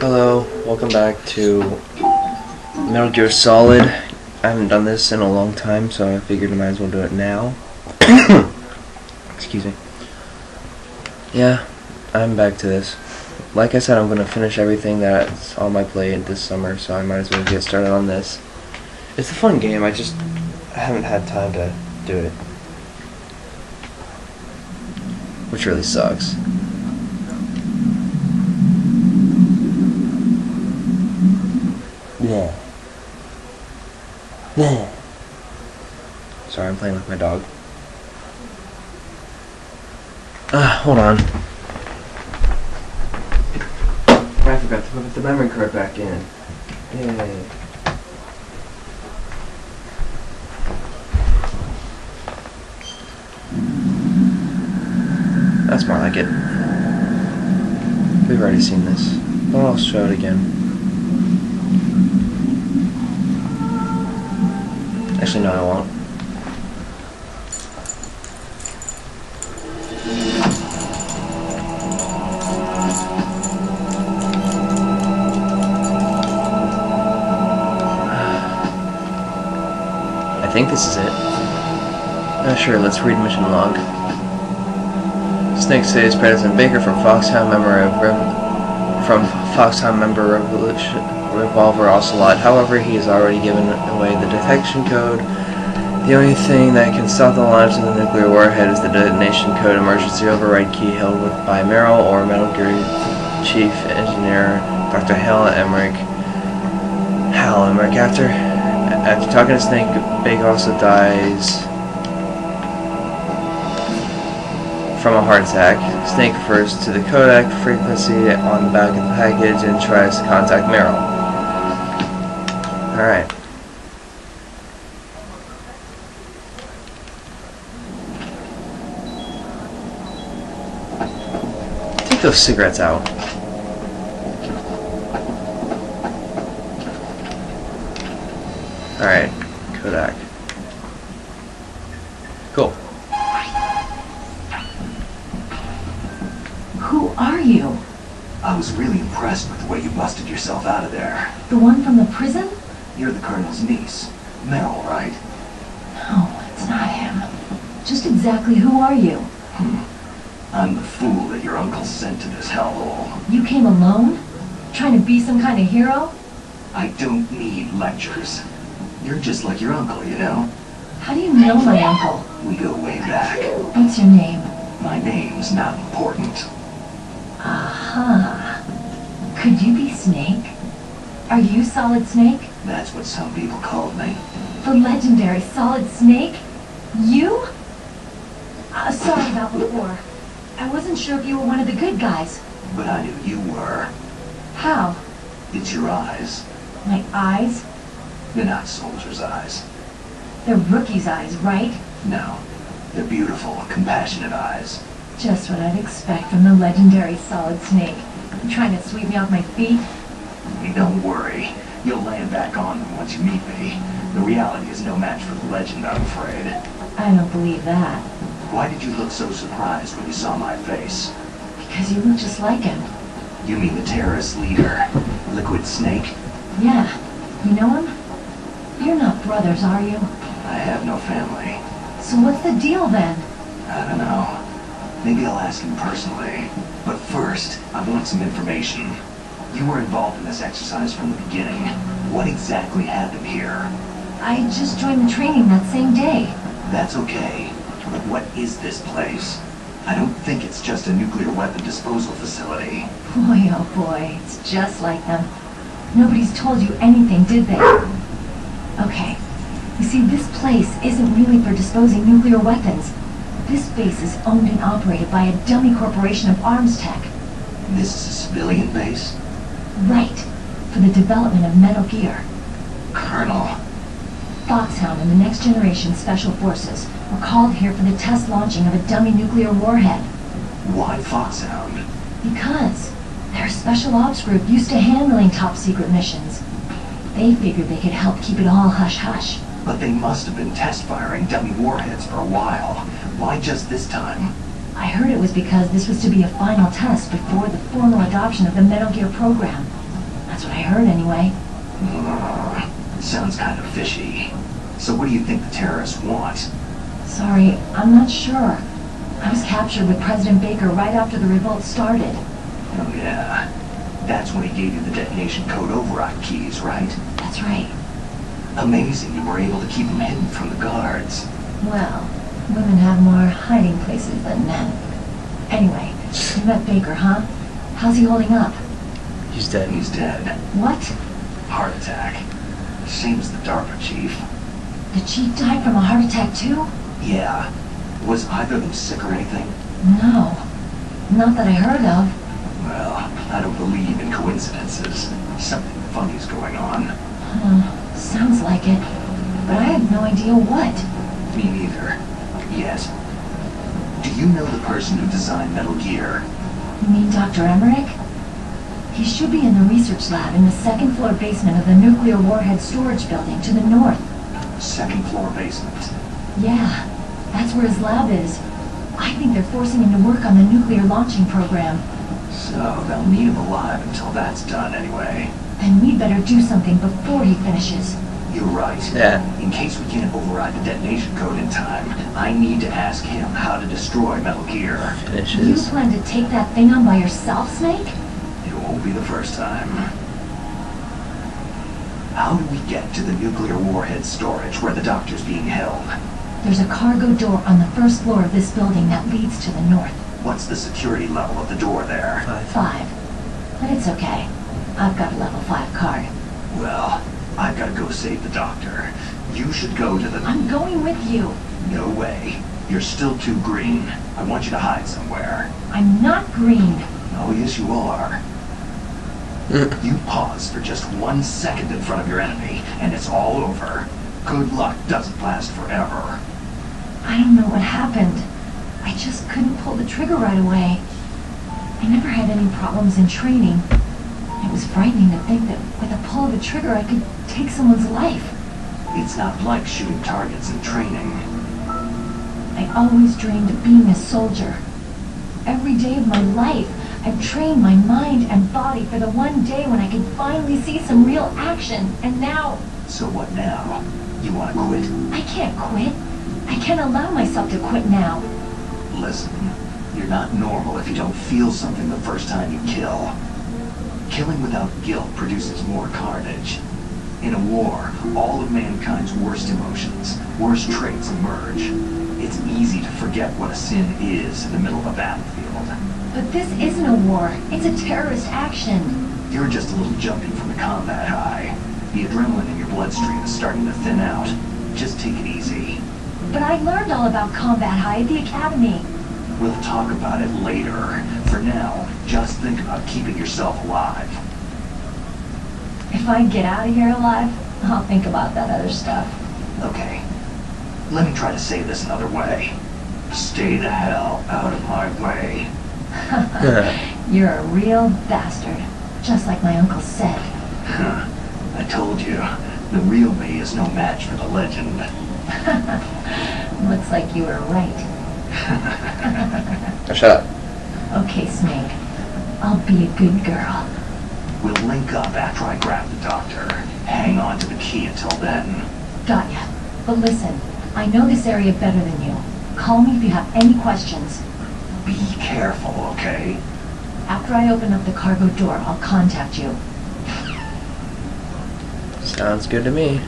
Hello, welcome back to Metal Gear Solid. I haven't done this in a long time, so I figured I might as well do it now. Excuse me. Yeah, I'm back to this. Like I said, I'm going to finish everything that's on my plate this summer, so I might as well get started on this. It's a fun game, I haven't had time to do it. Which really sucks. Yeah. Yeah. Sorry, I'm playing with my dog. Hold on. I forgot to put the memory card back in. Yay. That's more like it. We've already seen this, but I'll show it again. Actually, no, I won't. I think this is it. Sure, let's read mission log. Snake saves President Baker from Foxhound member Revolver Ocelot. However, he has already given away the detection code. The only thing that can stop the launch of the nuclear warhead is the detonation code emergency override key held by Merrill or Metal Gear Chief Engineer Dr. Hal Emmerich. After talking to Snake, Baker also dies from a heart attack. Snake refers to the codec frequency on the back of the package and tries to contact Merrill. Alright. Take those cigarettes out. Alright, Kodak. Cool. Who are you? I was really impressed with the way you busted yourself out of there. The one from the prison? You're the Colonel's niece. Meryl, right? No, it's not him. Just exactly who are you? I'm the fool that your uncle sent to this hellhole. You came alone? Trying to be some kind of hero? I don't need lectures. You're just like your uncle, you know? How do you know my uncle? We go way back. What's your name? My name's not important. Aha. Could you be Snake? Are you Solid Snake? That's what some people called me. The legendary Solid Snake? You? Sorry about before. I wasn't sure if you were one of the good guys. But I knew you were. How? It's your eyes. My eyes? They're not soldiers' eyes. They're rookie's eyes, right? No. They're beautiful, compassionate eyes. Just what I'd expect from the legendary Solid Snake. You trying to sweep me off my feet? Don't worry. You'll land back on them once you meet me. The reality is no match for the legend, I'm afraid. I don't believe that. Why did you look so surprised when you saw my face? Because you look just like him. You mean the terrorist leader, Liquid Snake? Yeah. You know him? You're not brothers, are you? I have no family. So what's the deal then? I don't know. Maybe I'll ask him personally. But first, I want some information. You were involved in this exercise from the beginning. What exactly happened here? I just joined the training that same day. That's okay. But what is this place? I don't think it's just a nuclear weapon disposal facility. Boy, oh boy, it's just like them. Nobody's told you anything, did they? Okay. You see, this place isn't really for disposing nuclear weapons. This base is owned and operated by a dummy corporation of arms tech. This is a civilian base? Right. For the development of Metal Gear. Colonel. Foxhound and the Next Generation Special Forces were called here for the test launching of a dummy nuclear warhead. Why Foxhound? Because they're a special ops group used to handling top-secret missions. They figured they could help keep it all hush-hush. But they must have been test-firing dummy warheads for a while. Why just this time? I heard it was because this was to be a final test before the formal adoption of the Metal Gear program. That's what I heard anyway. Sounds kind of fishy. So what do you think the terrorists want? Sorry, I'm not sure. I was captured with President Baker right after the revolt started. Oh yeah. That's when he gave you the detonation code override keys, right? That's right. Amazing you were able to keep them hidden from the guards. Well, women have more hiding places than men. Anyway, you met Baker, huh? How's he holding up? He's dead. He's dead. What? Heart attack. Same as the DARPA chief. The chief died from a heart attack too? Yeah. Was either of them sick or anything? No. Not that I heard of. Well, I don't believe in coincidences. Something funny's going on. Sounds like it. But I have no idea what. Me neither. Yet. Do you know the person who designed Metal Gear? You mean Dr. Emmerich? He should be in the research lab in the second floor basement of the nuclear warhead storage building to the north. Second floor basement. Yeah, that's where his lab is. I think they're forcing him to work on the nuclear launching program. So they'll need him alive until that's done anyway. Then we'd better do something before he finishes. You're right. Yeah. In case we can't override the detonation code in time, I need to ask him how to destroy Metal Gear. You Finishes. plan to take that thing on by yourself, Snake? It won't be the first time. How do we get to the nuclear warhead storage where the doctor's being held? There's a cargo door on the first floor of this building that leads to the north. What's the security level of the door there? 5. But it's okay. I've got a level 5 card. Well, I've got to go save the doctor. You should go to the... I'm going with you. No way. You're still too green. I want you to hide somewhere. I'm not green. Oh, yes, you are. You pause for just 1 second in front of your enemy, and it's all over. Good luck doesn't last forever. I don't know what happened. I just couldn't pull the trigger right away. I never had any problems in training. It was frightening to think that with a pull of a trigger I could take someone's life. It's not like shooting targets in training. I always dreamed of being a soldier. Every day of my life, I've trained my mind and body for the one day when I could finally see some real action, and now... So what now? You want to quit? I can't quit. I can't allow myself to quit now. Listen, you're not normal if you don't feel something the first time you kill. Killing without guilt produces more carnage. In a war, all of mankind's worst emotions, worst traits emerge. It's easy to forget what a sin is in the middle of a battlefield. But this isn't a war. It's a terrorist action. You're just a little jumping from the combat high. The adrenaline in your bloodstream is starting to thin out. Just take it easy. But I learned all about combat high at the academy. We'll talk about it later. For now, just think about keeping yourself alive. If I get out of here alive, I'll think about that other stuff. Okay. Let me try to say this another way. Stay the hell out of my way. You're a real bastard. Just like my uncle said. I told you, the real me is no match for the legend. Looks like you were right. Oh, shut up. Okay, Snake. I'll be a good girl. We'll link up after I grab the doctor. Hang on to the key until then. Got ya. But listen, I know this area better than you. Call me if you have any questions. Be careful, okay? After I open up the cargo door, I'll contact you. Sounds good to me.